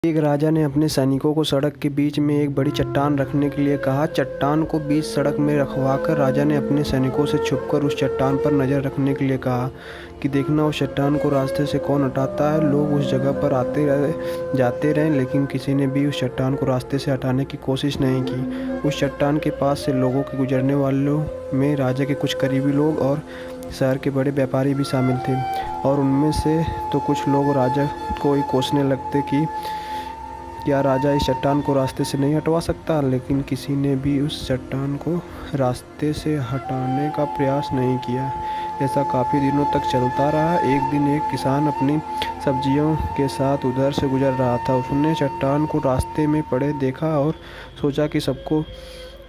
एक राजा ने अपने सैनिकों को सड़क के बीच में एक बड़ी चट्टान रखने के लिए कहा। चट्टान को बीच सड़क में रखवाकर राजा ने अपने सैनिकों से छुपकर उस चट्टान पर नज़र रखने के लिए कहा कि देखना उस चट्टान को रास्ते से कौन हटाता है। लोग उस जगह पर आते रहे जाते रहे, लेकिन किसी ने भी उस चट्टान को रास्ते से हटाने की कोशिश नहीं की। उस चट्टान के पास से लोगों के गुजरने वालों में राजा के कुछ करीबी लोग और शहर के बड़े व्यापारी भी शामिल थे, और उनमें से तो कुछ लोग राजा को ही कोसने लगते कि क्या राजा इस चट्टान को रास्ते से नहीं हटवा सकता। लेकिन किसी ने भी उस चट्टान को रास्ते से हटाने का प्रयास नहीं किया। ऐसा काफ़ी दिनों तक चलता रहा। एक दिन एक किसान अपनी सब्जियों के साथ उधर से गुजर रहा था। उसने चट्टान को रास्ते में पड़े देखा और सोचा कि सबको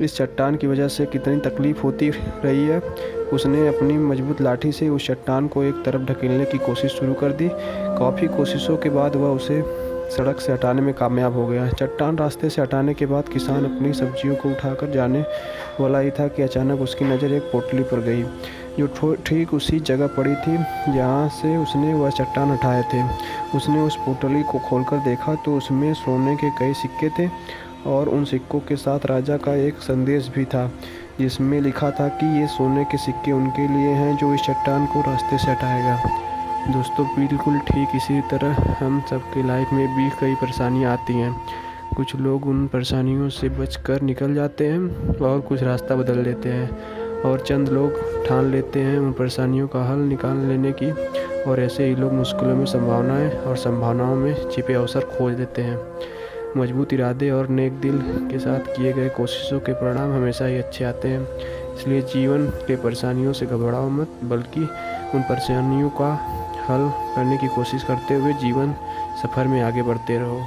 इस चट्टान की वजह से कितनी तकलीफ़ होती रही है। उसने अपनी मजबूत लाठी से उस चट्टान को एक तरफ ढकेलने की कोशिश शुरू कर दी। काफ़ी कोशिशों के बाद वह उसे सड़क से हटाने में कामयाब हो गया। चट्टान रास्ते से हटाने के बाद किसान अपनी सब्जियों को उठाकर जाने वाला ही था कि अचानक उसकी नज़र एक पोटली पर गई, जो ठीक उसी जगह पड़ी थी जहाँ से उसने वह चट्टान हटाए थे। उसने उस पोटली को खोलकर देखा तो उसमें सोने के कई सिक्के थे, और उन सिक्कों के साथ राजा का एक संदेश भी था, जिसमें लिखा था कि ये सोने के सिक्के उनके लिए हैं जो इस चट्टान को रास्ते से हटाएगा। दोस्तों, बिल्कुल ठीक इसी तरह हम सबके लाइफ में भी कई परेशानियां आती हैं। कुछ लोग उन परेशानियों से बचकर निकल जाते हैं और कुछ रास्ता बदल देते हैं, और चंद लोग ठान लेते हैं उन परेशानियों का हल निकाल लेने की, और ऐसे ही लोग मुश्किलों में संभावनाएं और संभावनाओं में छिपे अवसर खोज देते हैं। मजबूत इरादे और नेक दिल के साथ किए गए कोशिशों के परिणाम हमेशा ही अच्छे आते हैं। इसलिए जीवन के परेशानियों से घबराओ मत, बल्कि उन परेशानियों का हल करने की कोशिश करते हुए जीवन सफ़र में आगे बढ़ते रहो।